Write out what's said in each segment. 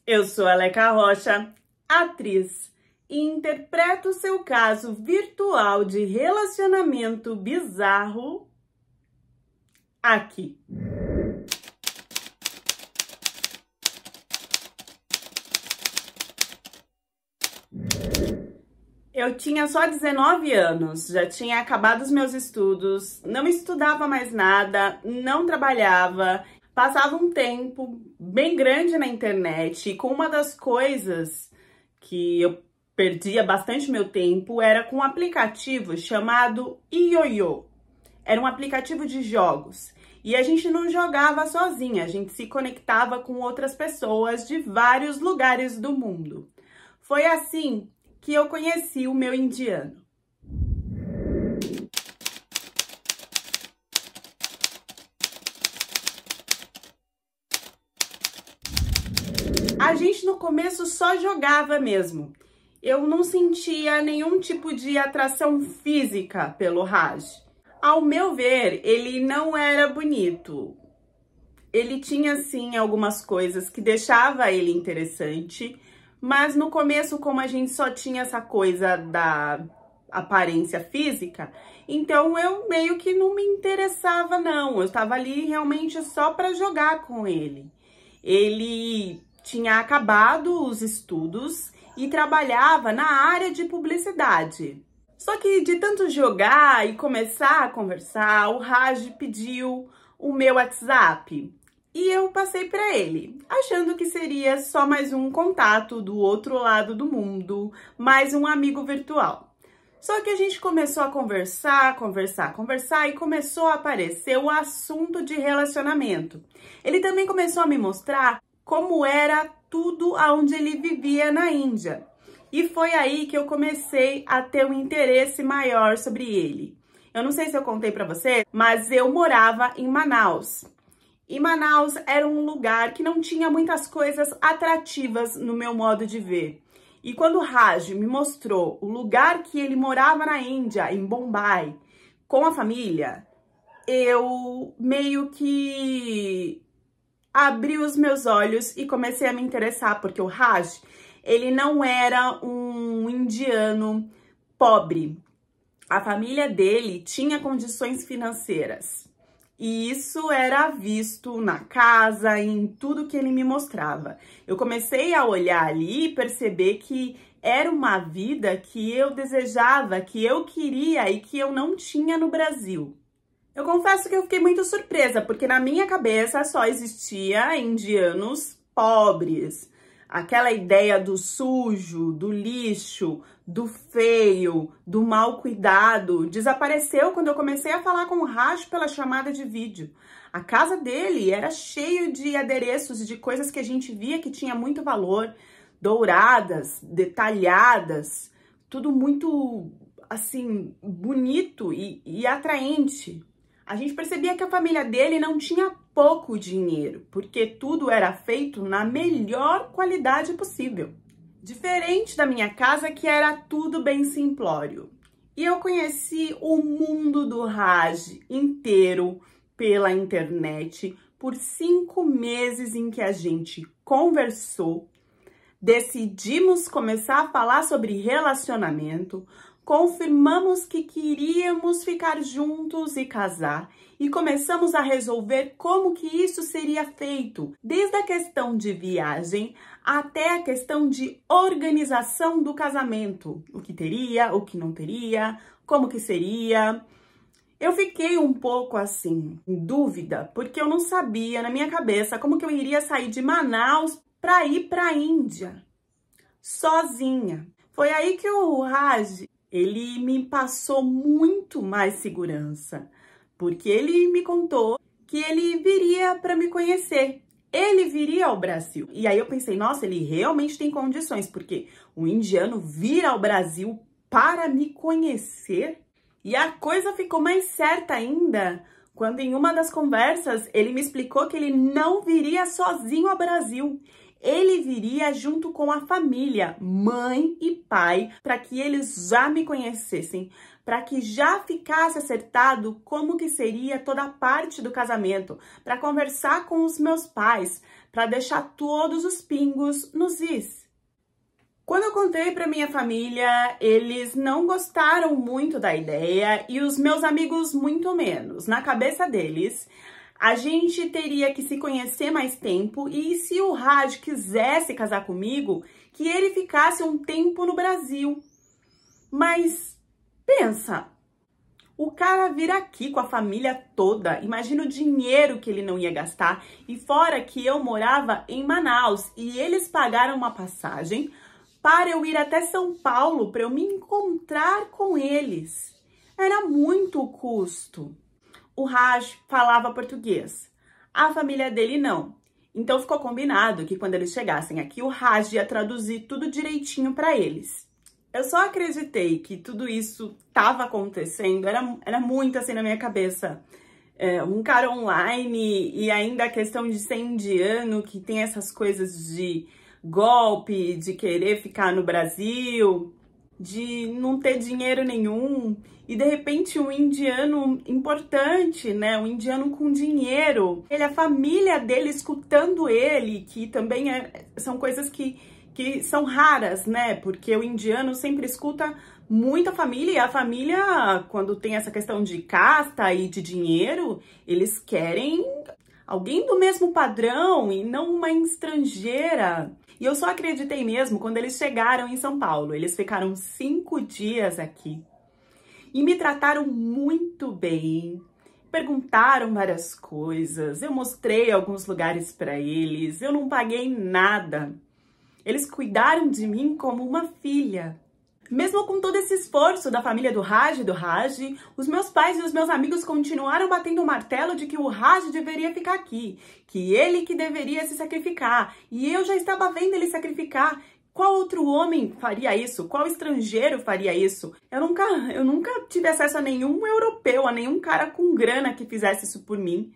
Eu sou a Leca Rocha, atriz, e interpreto o seu caso virtual de relacionamento bizarro aqui. Eu tinha só 19 anos, já tinha acabado os meus estudos, não estudava mais nada, não trabalhava, passava um tempo bem grande na internet e com uma das coisas que eu perdia bastante meu tempo era com um aplicativo chamado Ioiô. Era um aplicativo de jogos e a gente não jogava sozinha, a gente se conectava com outras pessoas de vários lugares do mundo. Foi assim que eu conheci o meu indiano. A gente no começo só jogava mesmo. Eu não sentia nenhum tipo de atração física pelo Raj. Ao meu ver, ele não era bonito. Ele tinha, sim, algumas coisas que deixava ele interessante, mas no começo, como a gente só tinha essa coisa da aparência física, então eu meio que não me interessava, não. Eu estava ali realmente só para jogar com ele. Ele tinha acabado os estudos e trabalhava na área de publicidade. Só que de tanto jogar e começar a conversar, o Raj pediu o meu WhatsApp. E eu passei para ele, achando que seria só mais um contato do outro lado do mundo, mais um amigo virtual. Só que a gente começou a conversar e começou a aparecer o assunto de relacionamento. Ele também começou a me mostrar como era tudo aonde ele vivia na Índia. E foi aí que eu comecei a ter um interesse maior sobre ele. Eu não sei se eu contei para você, mas eu morava em Manaus. E Manaus era um lugar que não tinha muitas coisas atrativas no meu modo de ver. E quando o Raj me mostrou o lugar que ele morava na Índia, em Bombay, com a família, eu meio que abri os meus olhos e comecei a me interessar, porque o Raj, ele não era um indiano pobre. A família dele tinha condições financeiras. E isso era visto na casa, em tudo que ele me mostrava. Eu comecei a olhar ali e perceber que era uma vida que eu desejava, que eu queria e que eu não tinha no Brasil. Eu confesso que eu fiquei muito surpresa, porque na minha cabeça só existia indianos pobres. Aquela ideia do sujo, do lixo, do feio, do mal cuidado, desapareceu quando eu comecei a falar com o Raj pela chamada de vídeo. A casa dele era cheia de adereços e de coisas que a gente via que tinha muito valor, douradas, detalhadas, tudo muito, assim, bonito e atraente. A gente percebia que a família dele não tinha pouco dinheiro, porque tudo era feito na melhor qualidade possível. Diferente da minha casa, que era tudo bem simplório. E eu conheci o mundo do Raj inteiro pela internet por 5 meses em que a gente conversou, decidimos começar a falar sobre relacionamento, confirmamos que queríamos ficar juntos e casar e começamos a resolver como que isso seria feito, desde a questão de viagem até a questão de organização do casamento, o que teria, o que não teria, como que seria. Eu fiquei um pouco assim, em dúvida, porque eu não sabia na minha cabeça como que eu iria sair de Manaus para ir para a Índia, sozinha. Foi aí que o Raj, ele me passou muito mais segurança, porque ele me contou que ele viria para me conhecer. Ele viria ao Brasil. E aí eu pensei, nossa, ele realmente tem condições, porque o indiano vir ao Brasil para me conhecer. E a coisa ficou mais certa ainda, quando em uma das conversas ele me explicou que ele não viria sozinho ao Brasil. Ele viria junto com a família, mãe e pai, para que eles já me conhecessem, para que já ficasse acertado como que seria toda a parte do casamento, para conversar com os meus pais, para deixar todos os pingos nos is. Quando eu contei para minha família, eles não gostaram muito da ideia e os meus amigos muito menos. Na cabeça deles, a gente teria que se conhecer mais tempo e se o Raj quisesse casar comigo, que ele ficasse um tempo no Brasil. Mas pensa, o cara vir aqui com a família toda, imagina o dinheiro que ele não ia gastar, e fora que eu morava em Manaus e eles pagaram uma passagem para eu ir até São Paulo para eu me encontrar com eles. Era muito custo. O Raj falava português, a família dele não. Então ficou combinado que quando eles chegassem aqui, o Raj ia traduzir tudo direitinho para eles. Eu só acreditei que tudo isso estava acontecendo, era muito assim na minha cabeça. Um cara online e ainda a questão de ser indiano, que tem essas coisas de golpe, de querer ficar no Brasil, de não ter dinheiro nenhum, e de repente um indiano importante, né, um indiano com dinheiro, a família dele escutando ele, que também são coisas que são raras, né, porque o indiano sempre escuta muita família, e a família, quando tem essa questão de casta e de dinheiro, eles querem alguém do mesmo padrão e não uma estrangeira. E eu só acreditei mesmo quando eles chegaram em São Paulo. Eles ficaram 5 dias aqui e me trataram muito bem. Perguntaram várias coisas, eu mostrei alguns lugares para eles, eu não paguei nada. Eles cuidaram de mim como uma filha. Mesmo com todo esse esforço da família do Raj, os meus pais e os meus amigos continuaram batendo o martelo de que o Raj deveria ficar aqui, que ele que deveria se sacrificar, e eu já estava vendo ele sacrificar. Qual outro homem faria isso? Qual estrangeiro faria isso? Eu nunca tive acesso a nenhum europeu, a nenhum cara com grana que fizesse isso por mim.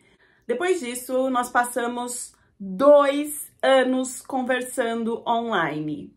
Depois disso, nós passamos 2 anos conversando online.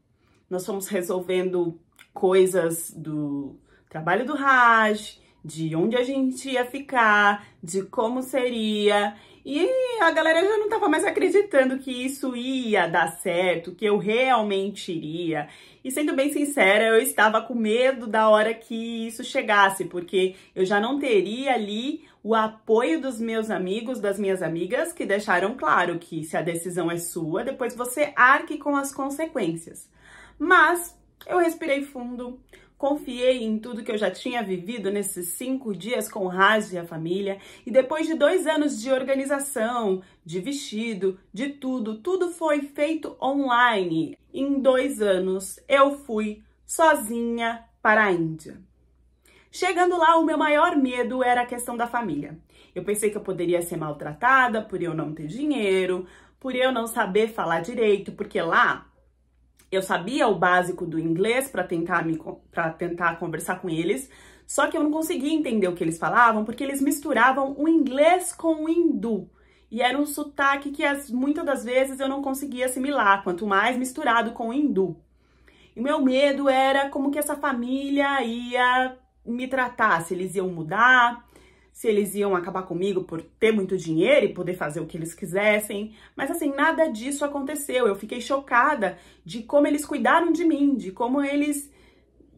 Nós fomos resolvendo coisas do trabalho do Raj, de onde a gente ia ficar, de como seria. E a galera já não estava mais acreditando que isso ia dar certo, que eu realmente iria. E sendo bem sincera, eu estava com medo da hora que isso chegasse, porque eu já não teria ali o apoio dos meus amigos, das minhas amigas, que deixaram claro que se a decisão é sua, depois você arque com as consequências. Mas eu respirei fundo, confiei em tudo que eu já tinha vivido nesses 5 dias com o Raj e a família, e depois de 2 anos de organização, de vestido, de tudo foi feito online. Em 2 anos, eu fui sozinha para a Índia. Chegando lá, o meu maior medo era a questão da família. Eu pensei que eu poderia ser maltratada por eu não ter dinheiro, por eu não saber falar direito, porque lá eu sabia o básico do inglês para tentar conversar com eles, só que eu não conseguia entender o que eles falavam, porque eles misturavam o inglês com o hindu. E era um sotaque que muitas das vezes eu não conseguia assimilar, quanto mais misturado com o hindu. E o meu medo era como que essa família ia me tratar, se eles iam mudar, se eles iam acabar comigo por ter muito dinheiro e poder fazer o que eles quisessem. Mas assim, nada disso aconteceu. Eu fiquei chocada de como eles cuidaram de mim, de como eles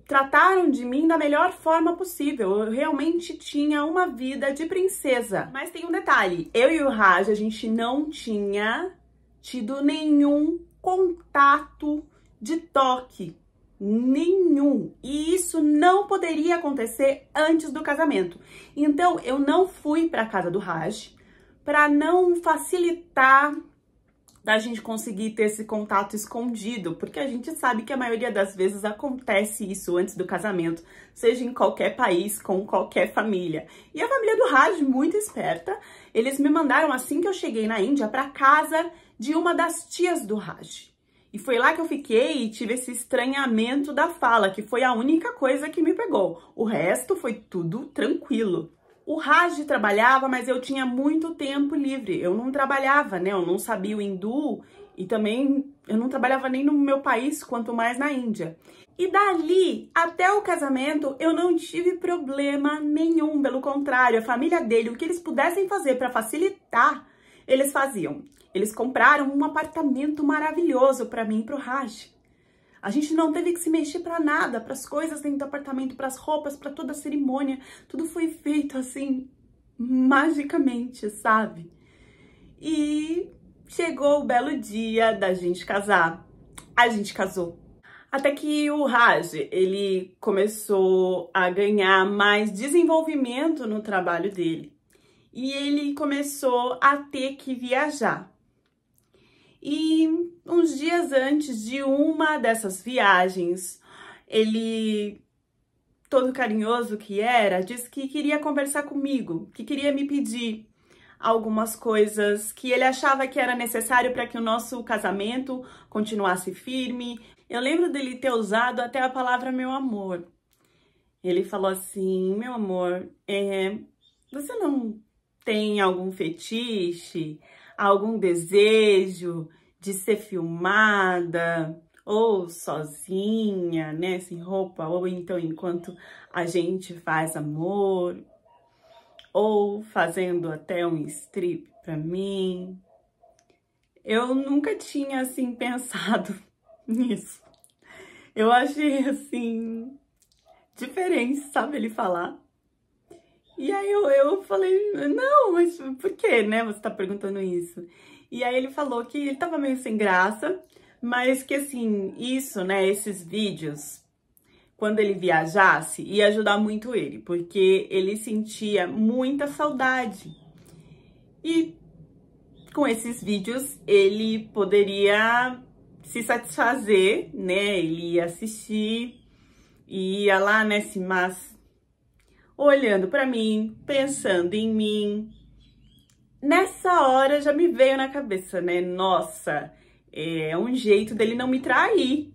trataram de mim da melhor forma possível. Eu realmente tinha uma vida de princesa. Mas tem um detalhe, eu e o Raj, a gente não tinha tido nenhum contato de toque. Nenhum. E isso não poderia acontecer antes do casamento. Então, eu não fui para a casa do Raj para não facilitar da gente conseguir ter esse contato escondido, porque a gente sabe que a maioria das vezes acontece isso antes do casamento, seja em qualquer país, com qualquer família. E a família do Raj, muito esperta, eles me mandaram assim que eu cheguei na Índia para casa de uma das tias do Raj. E foi lá que eu fiquei e tive esse estranhamento da fala, que foi a única coisa que me pegou. O resto foi tudo tranquilo. O Raj trabalhava, mas eu tinha muito tempo livre. Eu não trabalhava, né? Eu não sabia o hindu e também eu não trabalhava nem no meu país, quanto mais na Índia. E dali até o casamento eu não tive problema nenhum. Pelo contrário, a família dele, o que eles pudessem fazer para facilitar, eles faziam. Eles compraram um apartamento maravilhoso para mim e pro Raj. A gente não teve que se mexer para nada, para as coisas dentro do apartamento, para as roupas, para toda a cerimônia. Tudo foi feito assim, magicamente, sabe? E chegou o belo dia da gente casar. A gente casou. Até que o Raj, ele começou a ganhar mais desenvolvimento no trabalho dele. E ele começou a ter que viajar. E uns dias antes de uma dessas viagens, ele, todo carinhoso que era, disse que queria conversar comigo, que queria me pedir algumas coisas que ele achava que era necessário para que o nosso casamento continuasse firme. Eu lembro dele ter usado até a palavra meu amor. Ele falou assim, meu amor, você não tem algum fetiche, algum desejo de ser filmada ou sozinha, né, sem roupa, ou então enquanto a gente faz amor, ou fazendo até um strip pra mim? Eu nunca tinha, assim, pensado nisso. Eu achei, assim, diferente, sabe, ele falar. E aí eu falei, não, mas por que, né, você tá perguntando isso? E aí ele falou que ele tava meio sem graça, mas que, assim, isso, né, esses vídeos, quando ele viajasse, ia ajudar muito ele, porque ele sentia muita saudade. E com esses vídeos, ele poderia se satisfazer, né, ele ia assistir, ia lá, né, olhando pra mim, pensando em mim. Nessa hora já me veio na cabeça, né? Nossa, é um jeito dele não me trair.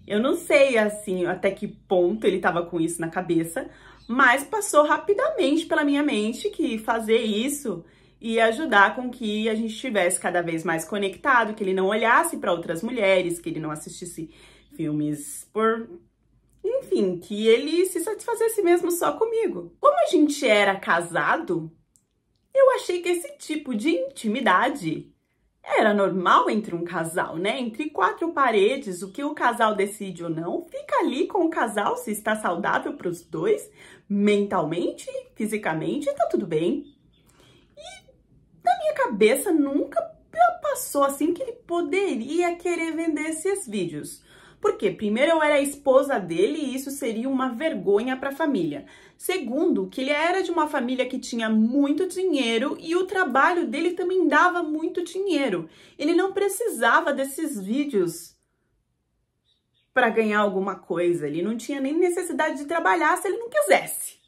Eu não sei, assim, até que ponto ele tava com isso na cabeça, mas passou rapidamente pela minha mente que fazer isso ia ajudar com que a gente estivesse cada vez mais conectado, que ele não olhasse para outras mulheres, que ele não assistisse filmes enfim, que ele se satisfazesse mesmo só comigo. Como a gente era casado, eu achei que esse tipo de intimidade era normal entre um casal, né? Entre quatro paredes, o que o casal decide ou não, fica ali com o casal, se está saudável para os dois, mentalmente, fisicamente, tá tudo bem. E na minha cabeça nunca passou assim que ele poderia querer vender esses vídeos. Porque, primeiro, eu era a esposa dele e isso seria uma vergonha para a família. Segundo, que ele era de uma família que tinha muito dinheiro e o trabalho dele também dava muito dinheiro. Ele não precisava desses vídeos para ganhar alguma coisa. Ele não tinha nem necessidade de trabalhar se ele não quisesse.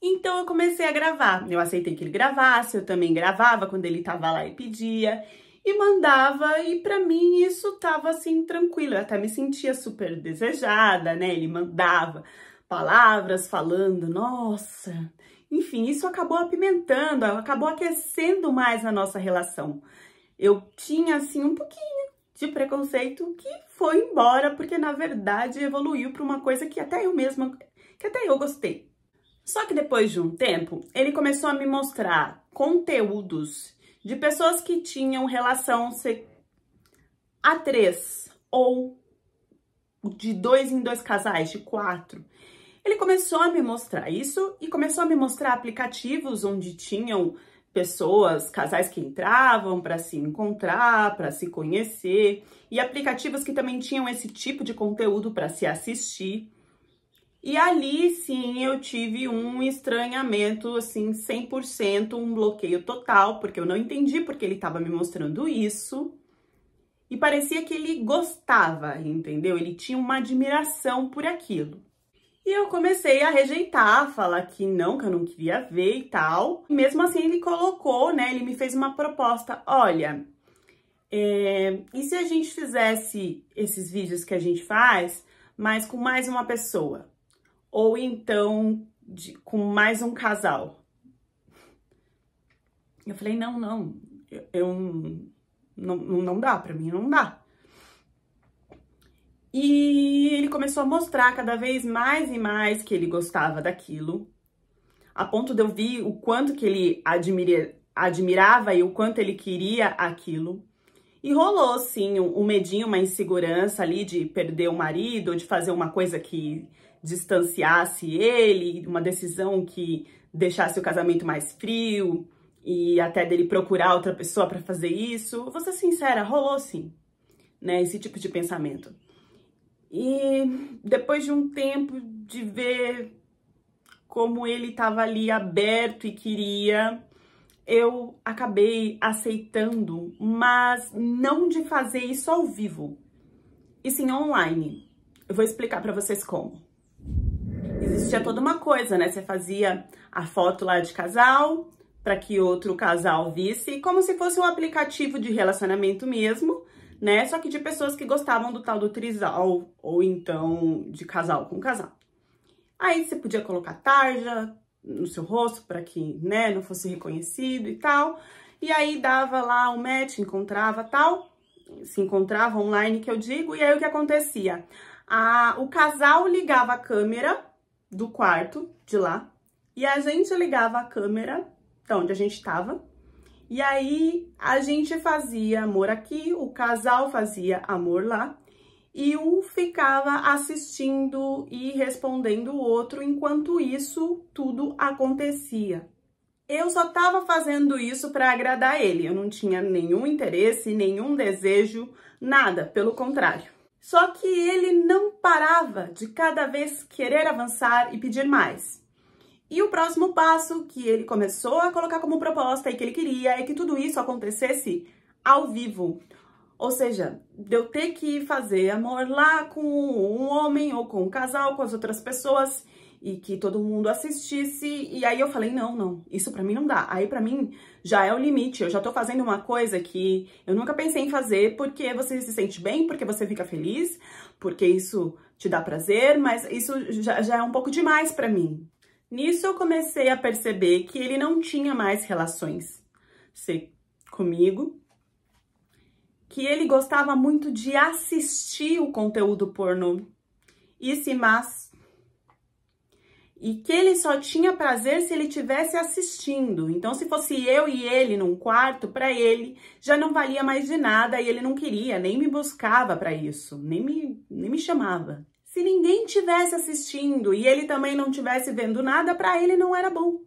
Então, eu comecei a gravar. Eu aceitei que ele gravasse, eu também gravava quando ele estava lá e pedia. E mandava, e pra mim isso tava assim, tranquilo, eu até me sentia super desejada, né? Ele mandava palavras falando, nossa, enfim, isso acabou apimentando, acabou aquecendo mais a nossa relação. Eu tinha, assim, um pouquinho de preconceito que foi embora, porque na verdade evoluiu pra uma coisa que até eu gostei. Só que depois de um tempo, ele começou a me mostrar conteúdos de pessoas que tinham relação a 3 ou de 2 em 2 casais, de 4. Ele começou a me mostrar isso e começou a me mostrar aplicativos onde tinham pessoas, casais que entravam para se encontrar, para se conhecer, e aplicativos que também tinham esse tipo de conteúdo para se assistir. E ali, sim, eu tive um estranhamento, assim, 100%, um bloqueio total, porque eu não entendi porque ele estava me mostrando isso. E parecia que ele gostava, entendeu? Ele tinha uma admiração por aquilo. E eu comecei a rejeitar, falar que eu não queria ver e tal. E mesmo assim, ele colocou, né? Ele me fez uma proposta, olha, e se a gente fizesse esses vídeos que a gente faz, mas com mais uma pessoa? Ou então com mais um casal? Eu falei, não dá, pra mim não dá. E ele começou a mostrar cada vez mais e mais que ele gostava daquilo, a ponto de eu ver o quanto que ele admirava e o quanto ele queria aquilo. E rolou, sim, um medinho, uma insegurança ali de perder o marido, de fazer uma coisa que distanciasse ele, uma decisão que deixasse o casamento mais frio e até dele procurar outra pessoa para fazer isso. Vou ser sincera, rolou sim, né, esse tipo de pensamento. E depois de um tempo de ver como ele estava ali aberto e queria, eu acabei aceitando, mas não de fazer isso ao vivo, e sim online. Eu vou explicar para vocês como. Existia toda uma coisa, né? Você fazia a foto lá de casal para que outro casal visse, como se fosse um aplicativo de relacionamento mesmo, né? Só que de pessoas que gostavam do tal do trisal, ou então de casal com casal. Aí você podia colocar tarja no seu rosto para que, né, não fosse reconhecido e tal. E aí dava lá um match, encontrava tal, se encontrava online que eu digo, e aí o que acontecia? O casal ligava a câmera do quarto de lá e a gente ligava a câmera de onde a gente estava. E aí a gente fazia amor aqui, o casal fazia amor lá. E um ficava assistindo e respondendo o outro enquanto isso tudo acontecia. Eu só tava fazendo isso para agradar ele, eu não tinha nenhum interesse, nenhum desejo, nada, pelo contrário. Só que ele não parava de cada vez querer avançar e pedir mais. E o próximo passo que ele começou a colocar como proposta e que ele queria é que tudo isso acontecesse ao vivo. Ou seja, de eu ter que fazer amor lá com um homem ou com um casal, com as outras pessoas e que todo mundo assistisse. E aí eu falei, não, isso pra mim não dá. Aí pra mim já é o limite, eu já tô fazendo uma coisa que eu nunca pensei em fazer porque você se sente bem, porque você fica feliz, porque isso te dá prazer, mas isso já é um pouco demais pra mim. Nisso eu comecei a perceber que ele não tinha mais relações comigo, que ele gostava muito de assistir o conteúdo pornô, e que ele só tinha prazer se ele estivesse assistindo. Então, se fosse eu e ele num quarto, para ele já não valia mais de nada e ele não queria, nem me buscava para isso, nem me chamava. Se ninguém tivesse assistindo e ele também não tivesse vendo nada, para ele não era bom.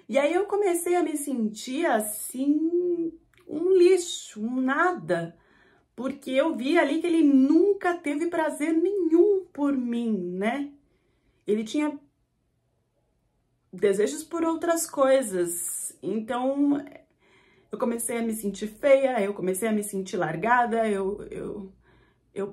E aí eu comecei a me sentir assim, um lixo, um nada, porque eu vi ali que ele nunca teve prazer nenhum por mim, né? Ele tinha desejos por outras coisas, então eu comecei a me sentir feia, eu comecei a me sentir largada, eu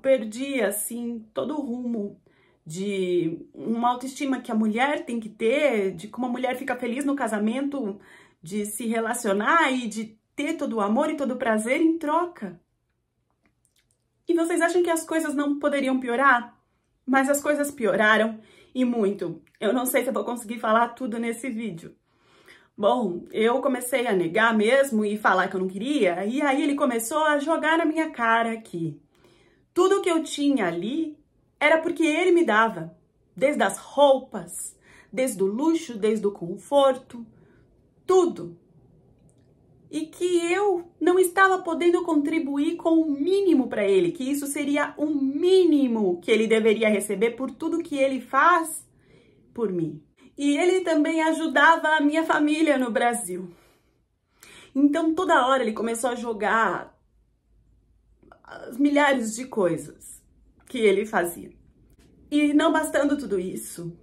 perdi, assim, todo o rumo de uma autoestima que a mulher tem que ter, de como a mulher fica feliz no casamento, de se relacionar e de ter todo o amor e todo o prazer em troca. E vocês acham que as coisas não poderiam piorar? Mas as coisas pioraram e muito. Eu não sei se eu vou conseguir falar tudo nesse vídeo. Bom, eu comecei a negar mesmo e falar que eu não queria, e aí ele começou a jogar na minha cara que tudo que eu tinha ali era porque ele me dava. Desde as roupas, desde o luxo, desde o conforto, tudo. E que eu não estava podendo contribuir com o mínimo para ele, que isso seria o mínimo que ele deveria receber por tudo que ele faz por mim. E ele também ajudava a minha família no Brasil. Então toda hora ele começou a jogar as milhares de coisas que ele fazia. E não bastando tudo isso,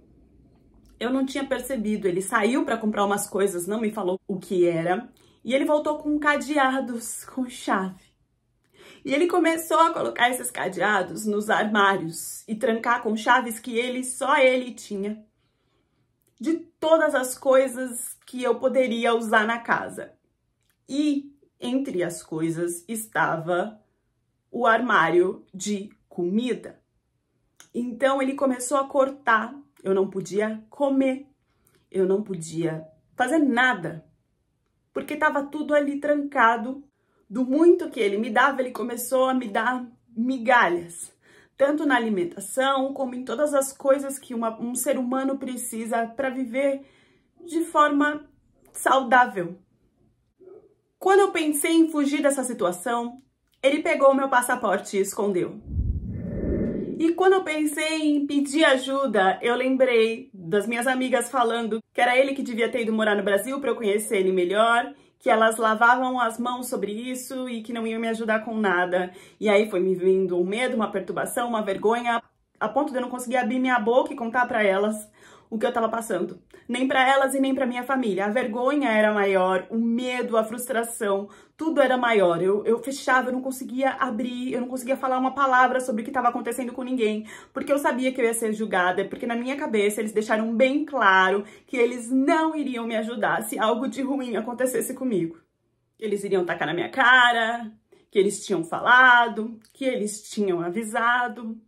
eu não tinha percebido, ele saiu para comprar umas coisas, não me falou o que era. E ele voltou com cadeados com chave. E ele começou a colocar esses cadeados nos armários e trancar com chaves que só ele tinha. De todas as coisas que eu poderia usar na casa. E entre as coisas estava o armário de comida. Então ele começou a cortar. Eu não podia comer. Eu não podia fazer nada. Porque estava tudo ali trancado. Do muito que ele me dava, ele começou a me dar migalhas. Tanto na alimentação, como em todas as coisas que um ser humano precisa para viver de forma saudável. Quando eu pensei em fugir dessa situação, ele pegou o meu passaporte e escondeu. E quando eu pensei em pedir ajuda, eu lembrei das minhas amigas falando que era ele que devia ter ido morar no Brasil para eu conhecer ele melhor, que elas lavavam as mãos sobre isso e que não iam me ajudar com nada. E aí foi me vindo um medo, uma perturbação, uma vergonha, a ponto de eu não conseguir abrir minha boca e contar para elas o que eu tava passando. Nem para elas e nem para minha família. A vergonha era maior, o medo, a frustração, tudo era maior. Eu fechava, eu não conseguia abrir, eu não conseguia falar uma palavra sobre o que estava acontecendo com ninguém, porque eu sabia que eu ia ser julgada, porque na minha cabeça eles deixaram bem claro que eles não iriam me ajudar se algo de ruim acontecesse comigo. Eles iriam tacar na minha cara, que eles tinham falado, que eles tinham avisado.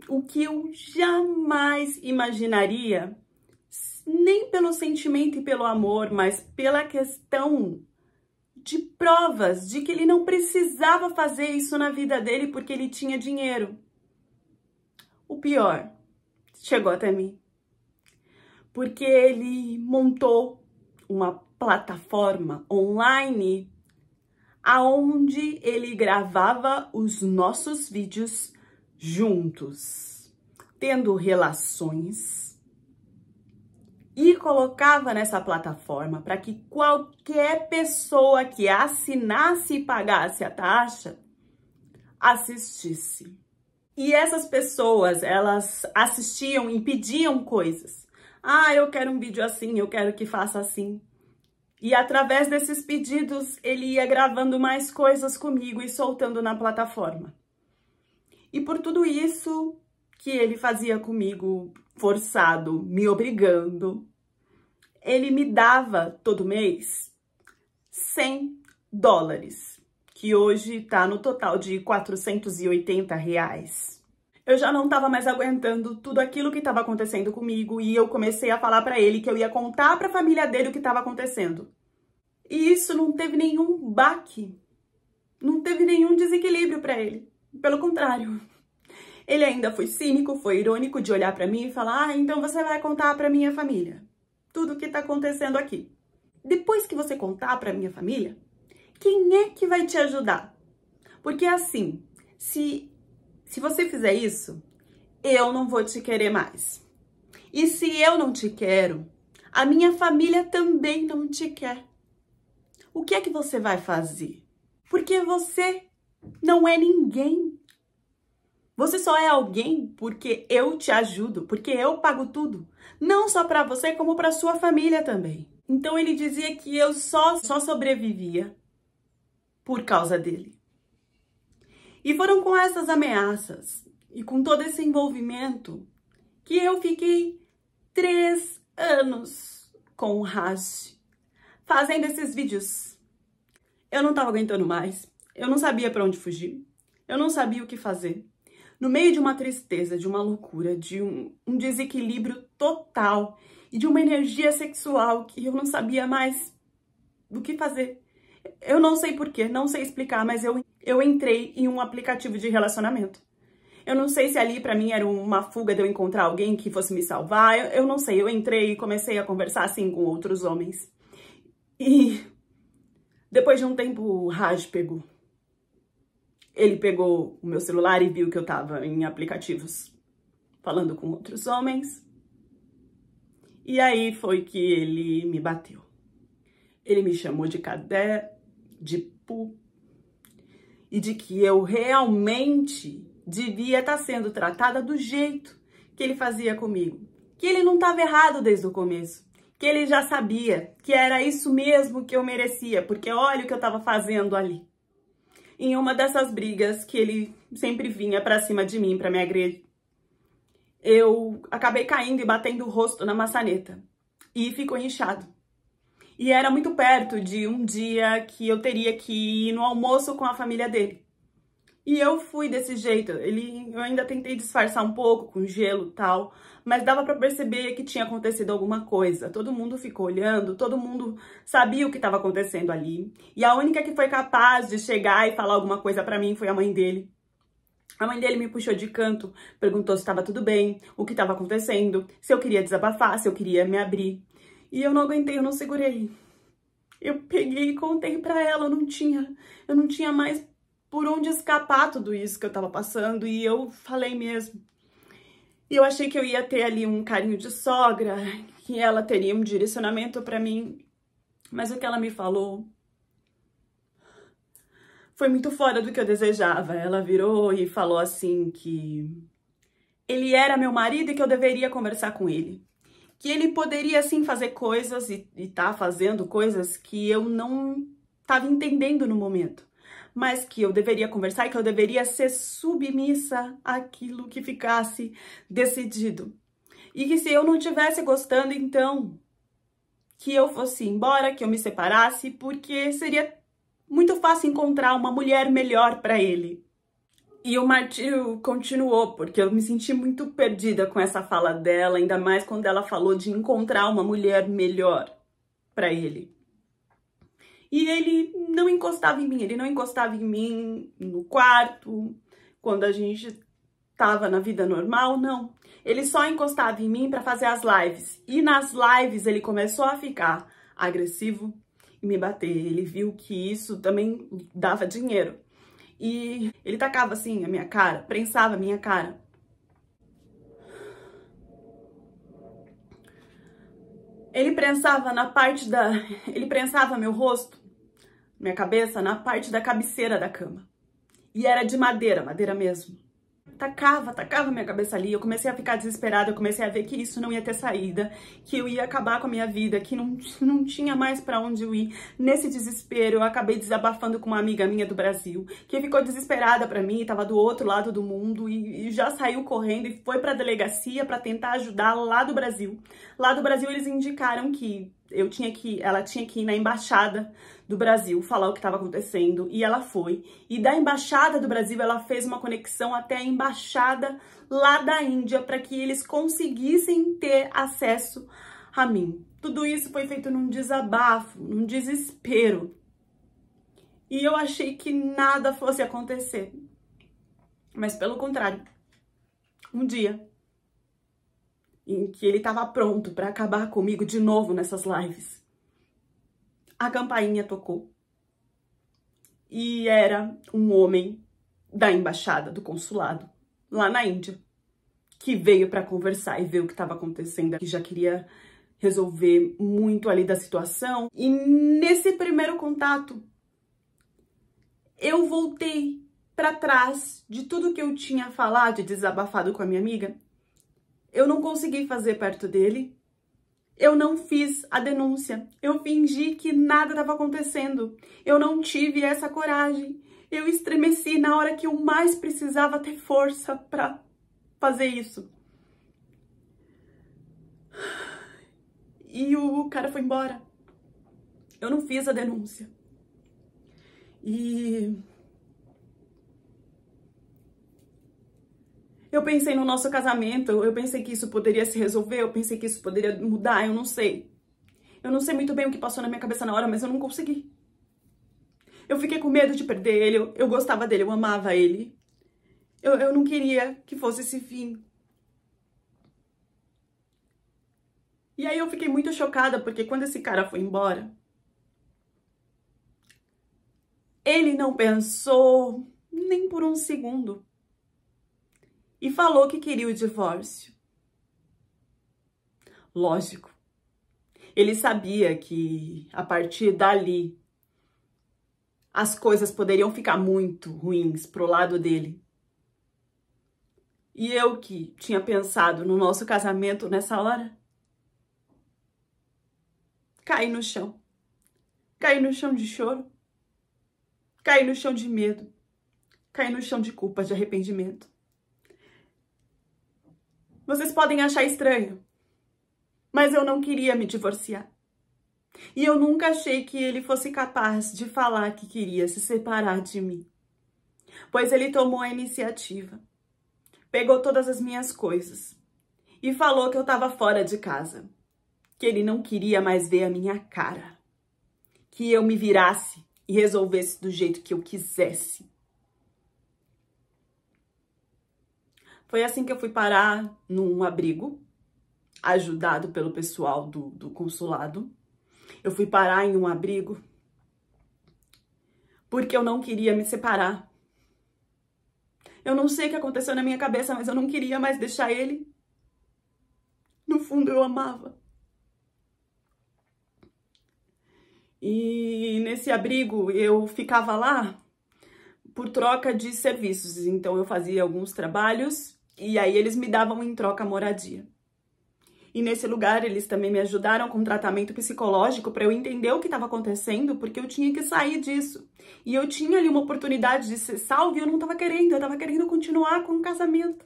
O que eu jamais imaginaria, nem pelo sentimento e pelo amor, mas pela questão de provas de que ele não precisava fazer isso na vida dele porque ele tinha dinheiro. O pior chegou até mim, porque ele montou uma plataforma online aonde ele gravava os nossos vídeos juntos, tendo relações, e colocava nessa plataforma para que qualquer pessoa que assinasse e pagasse a taxa assistisse. E essas pessoas, elas assistiam e pediam coisas. Ah, eu quero um vídeo assim, eu quero que faça assim. E através desses pedidos, ele ia gravando mais coisas comigo e soltando na plataforma. E por tudo isso que ele fazia comigo, forçado, me obrigando, ele me dava todo mês $100, que hoje tá no total de R$480. Eu já não tava mais aguentando tudo aquilo que estava acontecendo comigo e eu comecei a falar para ele que eu ia contar para a família dele o que estava acontecendo. E isso não teve nenhum baque, não teve nenhum desequilíbrio para ele. Pelo contrário, ele ainda foi cínico, foi irônico de olhar para mim e falar: ah, então você vai contar para minha família tudo o que tá acontecendo aqui. Depois que você contar para minha família, quem é que vai te ajudar? Porque assim, se você fizer isso, eu não vou te querer mais. E se eu não te quero, a minha família também não te quer. O que é que você vai fazer? Porque você não é ninguém. Você só é alguém porque eu te ajudo, porque eu pago tudo. Não só para você, como para sua família também. Então ele dizia que eu só sobrevivia por causa dele. E foram com essas ameaças e com todo esse envolvimento que eu fiquei 3 anos com o Raj, fazendo esses vídeos. Eu não estava aguentando mais, eu não sabia para onde fugir, eu não sabia o que fazer. No meio de uma tristeza, de uma loucura, de um desequilíbrio total e de uma energia sexual que eu não sabia mais do que fazer. Eu não sei porquê, não sei explicar, mas eu entrei em um aplicativo de relacionamento. Eu não sei se ali pra mim era uma fuga de eu encontrar alguém que fosse me salvar. Eu não sei, eu entrei e comecei a conversar assim com outros homens. E depois de um tempo o Raj pegou. Ele pegou o meu celular e viu que eu tava em aplicativos falando com outros homens. E aí foi que ele me bateu. Ele me chamou de cadé, de pu, e de que eu realmente devia estar sendo tratada do jeito que ele fazia comigo. Que ele não estava errado desde o começo. Que ele já sabia que era isso mesmo que eu merecia, porque olha o que eu estava fazendo ali. Em uma dessas brigas que ele sempre vinha pra cima de mim pra me agredir, eu acabei caindo e batendo o rosto na maçaneta e ficou inchado. E era muito perto de um dia que eu teria que ir no almoço com a família dele. E eu fui desse jeito. Eu ainda tentei disfarçar um pouco com gelo e tal, mas dava pra perceber que tinha acontecido alguma coisa. Todo mundo ficou olhando, todo mundo sabia o que estava acontecendo ali. E a única que foi capaz de chegar e falar alguma coisa pra mim foi a mãe dele. A mãe dele me puxou de canto, perguntou se estava tudo bem, o que estava acontecendo, se eu queria desabafar, se eu queria me abrir. E eu não aguentei, eu não segurei. Eu peguei e contei pra ela, eu não tinha mais por onde escapar tudo isso que eu tava passando, e eu falei mesmo. E eu achei que eu ia ter ali um carinho de sogra, que ela teria um direcionamento pra mim, mas o que ela me falou foi muito fora do que eu desejava. Ela virou e falou assim que ele era meu marido e que eu deveria conversar com ele. Que ele poderia sim fazer coisas e tá fazendo coisas que eu não estava entendendo no momento. Mas que eu deveria conversar e que eu deveria ser submissa àquilo que ficasse decidido. E que se eu não estivesse gostando, então, que eu fosse embora, que eu me separasse, porque seria muito fácil encontrar uma mulher melhor para ele. E o martírio continuou, porque eu me senti muito perdida com essa fala dela, ainda mais quando ela falou de encontrar uma mulher melhor para ele. E ele não encostava em mim, ele não encostava em mim no quarto, quando a gente tava na vida normal, não. Ele só encostava em mim para fazer as lives. E nas lives ele começou a ficar agressivo e me bater. Ele viu que isso também dava dinheiro. E ele tacava assim a minha cara, prensava a minha cara. Ele prensava ele prensava meu rosto, minha cabeça, na parte da cabeceira da cama. E era de madeira, madeira mesmo. Tacava minha cabeça ali, eu comecei a ficar desesperada, eu comecei a ver que isso não ia ter saída, que eu ia acabar com a minha vida, que não tinha mais pra onde eu ir. Nesse desespero, eu acabei desabafando com uma amiga minha do Brasil, que ficou desesperada pra mim, tava do outro lado do mundo e já saiu correndo e foi pra delegacia pra tentar ajudar lá do Brasil. Lá do Brasil eles indicaram que ela tinha que ir na embaixada do Brasil falar o que estava acontecendo, e ela foi. E da embaixada do Brasil ela fez uma conexão até a embaixada lá da Índia para que eles conseguissem ter acesso a mim. Tudo isso foi feito num desabafo, num desespero. E eu achei que nada fosse acontecer. Mas pelo contrário, um dia em que ele estava pronto para acabar comigo de novo nessas lives, a campainha tocou. E era um homem da embaixada, do consulado, lá na Índia, que veio para conversar e ver o que estava acontecendo, que já queria resolver muito ali da situação. E nesse primeiro contato, eu voltei para trás de tudo que eu tinha falado e desabafado com a minha amiga. Eu não consegui fazer perto dele. Eu não fiz a denúncia, eu fingi que nada estava acontecendo, eu não tive essa coragem, eu estremeci na hora que eu mais precisava ter força para fazer isso. E o cara foi embora, eu não fiz a denúncia. E eu pensei no nosso casamento, eu pensei que isso poderia se resolver, eu pensei que isso poderia mudar, eu não sei. Eu não sei muito bem o que passou na minha cabeça na hora, mas eu não consegui. Eu fiquei com medo de perder ele, eu gostava dele, eu amava ele. Eu não queria que fosse esse fim. E aí eu fiquei muito chocada, porque quando esse cara foi embora, ele não pensou nem por um segundo. E falou que queria o divórcio. Lógico. Ele sabia que a partir dali as coisas poderiam ficar muito ruins pro lado dele. E eu que tinha pensado no nosso casamento nessa hora, caí no chão. Caí no chão de choro. Caí no chão de medo. Caí no chão de culpa, de arrependimento. Vocês podem achar estranho, mas eu não queria me divorciar. E eu nunca achei que ele fosse capaz de falar que queria se separar de mim. Pois ele tomou a iniciativa, pegou todas as minhas coisas e falou que eu estava fora de casa, que ele não queria mais ver a minha cara, que eu me virasse e resolvesse do jeito que eu quisesse. Foi assim que eu fui parar num abrigo, ajudado pelo pessoal do consulado. Eu fui parar em um abrigo porque eu não queria me separar. Eu não sei o que aconteceu na minha cabeça, mas eu não queria mais deixar ele. No fundo, eu amava. E nesse abrigo, eu ficava lá por troca de serviços. Então, eu fazia alguns trabalhos e aí eles me davam em troca moradia. E nesse lugar, eles também me ajudaram com tratamento psicológico para eu entender o que estava acontecendo, porque eu tinha que sair disso. E eu tinha ali uma oportunidade de ser salva e eu não estava querendo, eu estava querendo continuar com o casamento.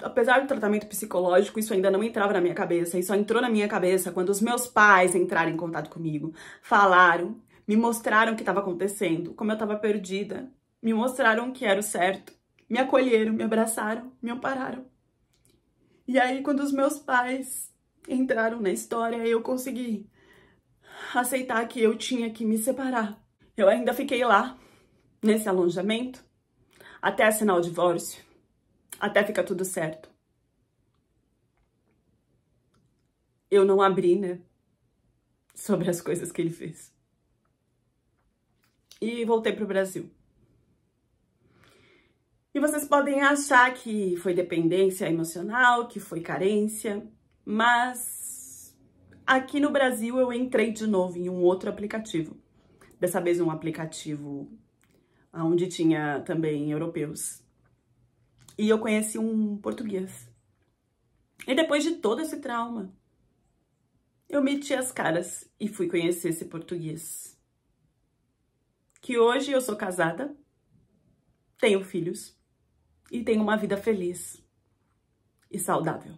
Apesar do tratamento psicológico, isso ainda não entrava na minha cabeça, e só entrou na minha cabeça quando os meus pais entraram em contato comigo, falaram, me mostraram o que estava acontecendo, como eu estava perdida, me mostraram que era o certo, me acolheram, me abraçaram, me ampararam. E aí, quando os meus pais entraram na história, eu consegui aceitar que eu tinha que me separar. Eu ainda fiquei lá, nesse alongamento, até assinar o divórcio, até ficar tudo certo. Eu não abri, né, sobre as coisas que ele fez. E voltei pro Brasil. E vocês podem achar que foi dependência emocional, que foi carência, mas aqui no Brasil eu entrei de novo em um outro aplicativo. Dessa vez um aplicativo onde tinha também europeus. E eu conheci um português. E depois de todo esse trauma, eu meti as caras e fui conhecer esse português. Que hoje eu sou casada, tenho filhos e tenho uma vida feliz e saudável.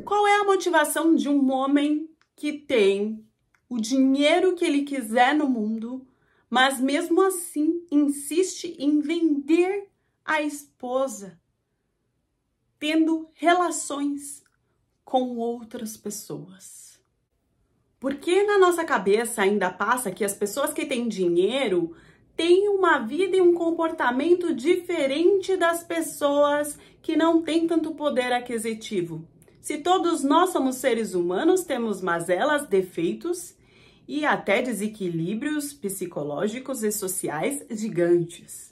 Qual é a motivação de um homem que tem o dinheiro que ele quiser no mundo, mas mesmo assim insiste em vender a esposa, tendo relações com outras pessoas? Porque na nossa cabeça ainda passa que as pessoas que têm dinheiro têm uma vida e um comportamento diferente das pessoas que não têm tanto poder aquisitivo. Se todos nós somos seres humanos, temos mazelas, defeitos e até desequilíbrios psicológicos e sociais gigantes.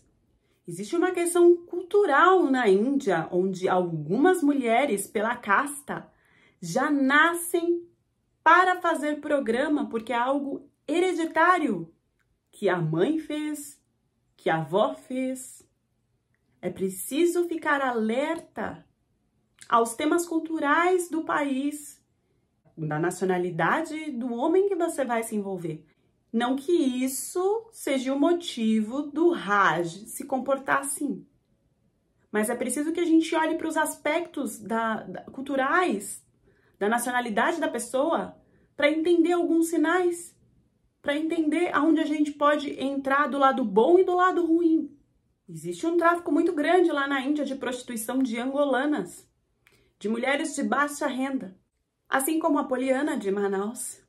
Existe uma questão cultural na Índia, onde algumas mulheres, pela casta, já nascem para fazer programa, porque é algo hereditário que a mãe fez, que a avó fez. É preciso ficar alerta aos temas culturais do país, da nacionalidade do homem que você vai se envolver. Não que isso seja o motivo do Raj se comportar assim. Mas é preciso que a gente olhe para os aspectos culturais, da nacionalidade da pessoa, para entender alguns sinais, para entender aonde a gente pode entrar do lado bom e do lado ruim. Existe um tráfico muito grande lá na Índia de prostituição de angolanas, de mulheres de baixa renda, assim como a Poliana de Manaus.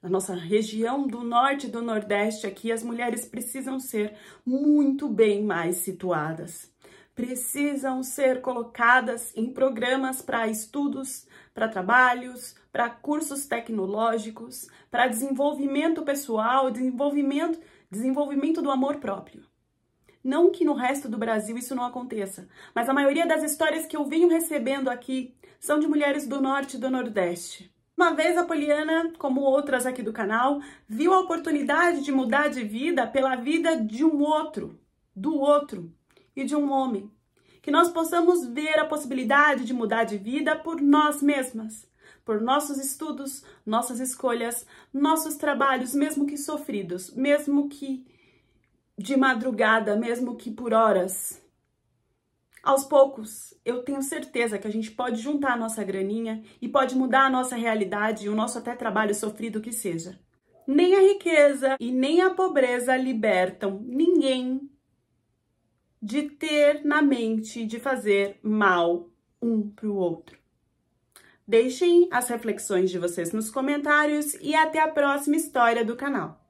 Na nossa região do norte e do nordeste aqui, as mulheres precisam ser muito bem mais situadas. Precisam ser colocadas em programas para estudos, para trabalhos, para cursos tecnológicos, para desenvolvimento pessoal, desenvolvimento do amor próprio. Não que no resto do Brasil isso não aconteça, mas a maioria das histórias que eu venho recebendo aqui são de mulheres do norte e do nordeste. Uma vez a Poliana, como outras aqui do canal, viu a oportunidade de mudar de vida pela vida de um outro, do outro e de um homem. Que nós possamos ver a possibilidade de mudar de vida por nós mesmas, por nossos estudos, nossas escolhas, nossos trabalhos, mesmo que sofridos, mesmo que de madrugada, mesmo que por horas. Aos poucos, eu tenho certeza que a gente pode juntar a nossa graninha e pode mudar a nossa realidade e o nosso até trabalho sofrido que seja. Nem a riqueza e nem a pobreza libertam ninguém de ter na mente de fazer mal um para o outro. Deixem as reflexões de vocês nos comentários e até a próxima história do canal.